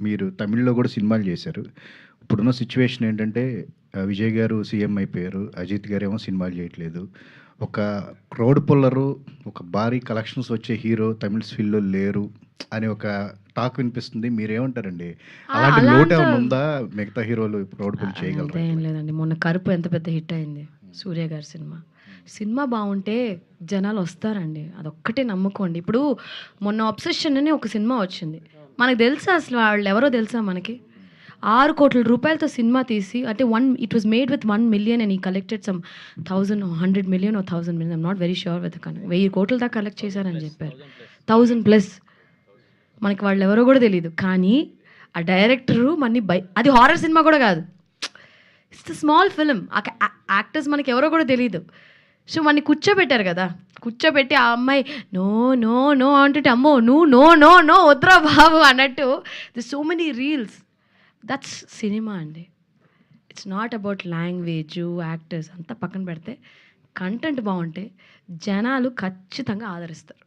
మీరు తమిళ్లో కూడా సినిమాలు చేశారు. ఇప్పుడున్న సిచ్యువేషన్ ఏంటంటే విజయ్ గారు సీఎం అయిపోయారు. అజిత్ గారేమో సినిమాలు చేయట్లేదు. ఒక క్రౌడ్ పుల్లరు, ఒక భారీ కలెక్షన్స్ వచ్చే హీరో తమిళ్ ఫీల్డ్‌లో లేరు అనే ఒక టాక్ వినిపిస్తుంది. మీరేమంటారండి? అలాంటి లోటు ఏమన్నా ఉందా? మిగతా హీరోలు క్రౌడ్ పుల్ చేయగలరా? అంతే ఏం లేదండి. మొన్న 'కరుపు' ఎంత పెద్ద హిట్ అయింది. సూర్య గారి సినిమా. సినిమా బావుంటే జనాలు వస్తారండి. అదొక్కటే నమ్ముకోండి. ఇప్పుడు మొన్న 'అబ్సెషన్' అని ఒక సినిమా వచ్చింది. మనకు తెలుసా అసలు వాళ్ళెవరో తెలుసా మనకి? 6 కోట్ల రూపాయలతో సినిమా తీసి అంటే it was made with 1 million and he collected some 1000 100 million or 1000 million. I'm not very sure with 1000 కోట్ల దాకా కలెక్ట్ చేశారని చెప్పారు. 1000+. మనకి వాళ్ళెవరో కూడా తెలీదు. కానీ ఆ డైరెక్టరు అది హారర్ సినిమా కూడా కాదు. It's small film. యాక్టర్స్ మనకి ఎవరో కూడా తెలీదు. సో మనని కూర్చోబెట్టారు కదా, కూర్చోబెట్టి ఆ అమ్మాయి నో నో నో అంటుంటే అమ్మో నువ్వు నో నో నో వద్దురా బాబు అన్నట్టు the so many reels. That's cinema అండి. It's not about language, actors అంతా పక్కన పెడితే కంటెంట్ బాగుంటే జనాలు ఖచ్చితంగా ఆదరిస్తారు.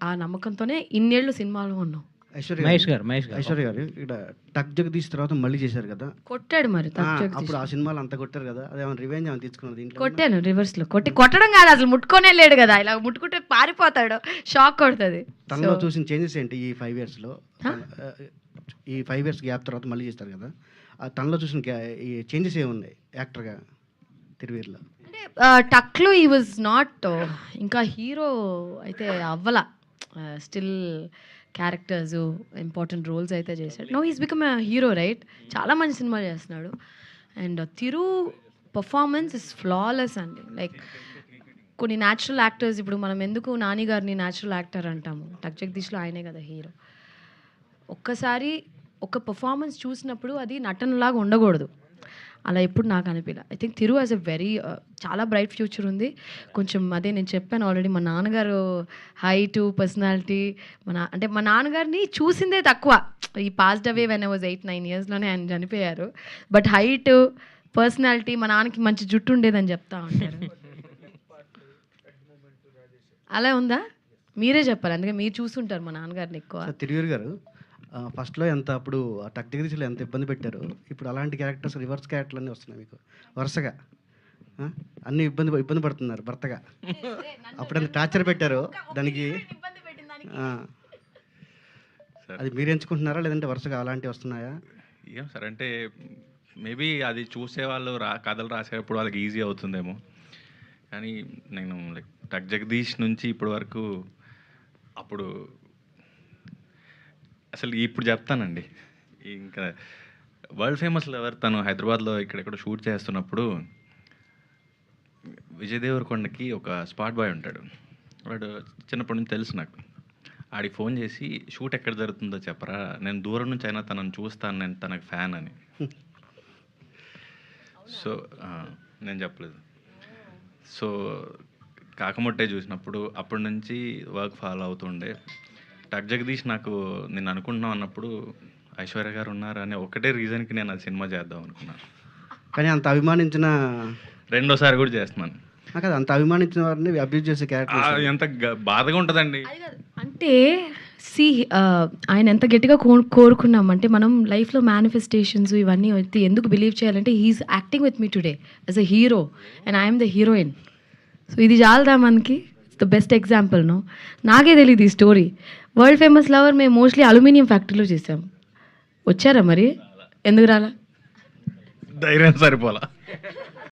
ఆ నమ్మకంతోనే ఇన్నేళ్ళు సినిమాలో ఉన్నాం. మహేష్ గారు ఇక్కడ టక్ జగదీష్ తర్వాత మళ్ళీ చేశారు కదా, కొట్టాడు మరి అప్పుడు ఆ సినిమాలు అంతా కొట్టారు కదా, అదేమన్నా రివెంజ్ ఏమైనా తీసుకున్నారు దీంట్లో? కొట్టాను రివర్స్లో. కొట్టడం కాదు, అసలు ముట్టుకోనే లేడు కదా. ఇలా ముట్టుకుంటే పారిపోతాడు, షాక్ కొడుతుంది. తనలో చూసిన చేంజెస్ ఏంటి ఈ 5 yearsలో? ఈ 5 years గ్యాప్ తర్వాత మళ్ళీ చేస్తారు కదా, తనలో చూసిన ఈ చేంజెస్ ఏమున్నాయి యాక్టర్గా తిరువీర్లో? అంటే టక్లో ఈ వాజ్ నాట్ ఇంకా హీరో అయితే అవ్వలా. స్టిల్ క్యారెక్టర్స్ ఇంపార్టెంట్ రోల్స్ అయితే చేశాడు. No he's become a hero right. చాలా మంచి సినిమాలు చేస్తున్నాడు. And Thiru performance is flawless అండి. లైక్ కొన్ని న్యాచురల్ యాక్టర్స్, ఇప్పుడు మనం ఎందుకు నాని గారిని న్యాచురల్ యాక్టర్ అంటాము, టక్ జగదీష్లో ఆయనే కదా హీరో. ఒక్కసారి ఒక పర్ఫార్మెన్స్ చూసినప్పుడు అది నటనలాగా ఉండకూడదు. అలా ఎప్పుడు నాకు అనిపించలే. I think Thiru as a very చాలా బ్రైట్ ఫ్యూచర్ ఉంది. కొంచెం అదే నేను చెప్పాను ఆల్రెడీ, మా నాన్నగారు హైటు, పర్సనాలిటీ, మా నాన్నగారిని చూసిందే తక్కువ. ఈ passed away when I was 8-9 yearsలోనే ఆయన చనిపోయారు. బట్ హైటు, పర్సనాలిటీ, మా నాన్నకి మంచి జుట్టు ఉండేదని చెప్తా ఉంటారు. అలా ఉందా? మీరే చెప్పాలి, అందుకే మీరు చూసుంటారు మా నాన్నగారిని ఎక్కువ. తిరువీర్ గారు ఫస్ట్లో అప్పుడు టక్ జగదీష్లో ఎంత ఇబ్బంది పెట్టారు, ఇప్పుడు అలాంటి క్యారెక్టర్స్ రివర్స్ క్యారెక్టర్లు అన్నీ వస్తున్నాయి మీకు వరుసగా. అన్నీ ఇబ్బంది పడుతున్నారు భర్తగా. అప్పుడు ఎంత టార్చర్ పెట్టారు దానికి, అది మీరు ఎంచుకుంటున్నారా లేదంటే వరుసగా అలాంటివి వస్తున్నాయా? ఏం సార్ అంటే మేబీ అది చూసేవాళ్ళు కథలు రాసేటప్పుడు వాళ్ళకి ఈజీ అవుతుందేమో. కానీ నేను లైక్ టక్ జగదీష్ నుంచి ఇప్పటి వరకు అప్పుడు అసలు ఇప్పుడు చెప్తానండి. ఇంకా వరల్డ్ ఫేమస్ లవర్ తను హైదరాబాద్లో ఇక్కడెక్కడ షూట్ చేస్తున్నప్పుడు విజయ్ దేవరకొండకి ఒక స్పాట్ బాయ్ ఉంటాడు. వాడు చిన్నప్పటి నుంచి తెలుసు నాకు. ఆడికి ఫోన్ చేసి షూట్ ఎక్కడ జరుగుతుందో చెప్పరా, నేను దూరం నుంచి అయినా తనను చూస్తాను, నేను తనకు ఫ్యాన్ అని. సో నేను చెప్పలేదు. సో కాకముట్టే చూసినప్పుడు అప్పటి నుంచి వర్క్ ఫాలో అవుతుండే. టక్ జగదీష్ నాకు నేను అనుకుంటున్నాం అన్నప్పుడు ఐశ్వర్య గారు ఉన్నారు అనే ఒకటే రీజన్కి నేను అది సినిమా చేద్దాం అనుకున్నాను. కానీ అంత అభిమానించిన రెండోసారి కూడా చేస్తున్నాను కదా, అంత అభిమానించిన వారిని అబ్యూజ్ చేసే క్యారెక్టర్ ఎంత బాధగా ఉంటుందండి. అంటే ఆయన ఎంత గట్టిగా కోరుకున్నామంటే మనం లైఫ్లో మేనిఫెస్టేషన్స్ ఇవన్నీ ఎందుకు బిలీవ్ చేయాలంటే he is acting with me today as a hero and I'm the heroine. So ఇది చాలదా మనకి? The best example. నో, నాకే తెలియదు ఈ స్టోరీ. వరల్డ్ ఫేమస్ లవర్ మేము మోస్ట్లీ అల్యూమినియం ఫ్యాక్టరీలో చేసాం. వచ్చారా మరి? ఎందుకు రాలా? ధైర్యం సరిపోలా.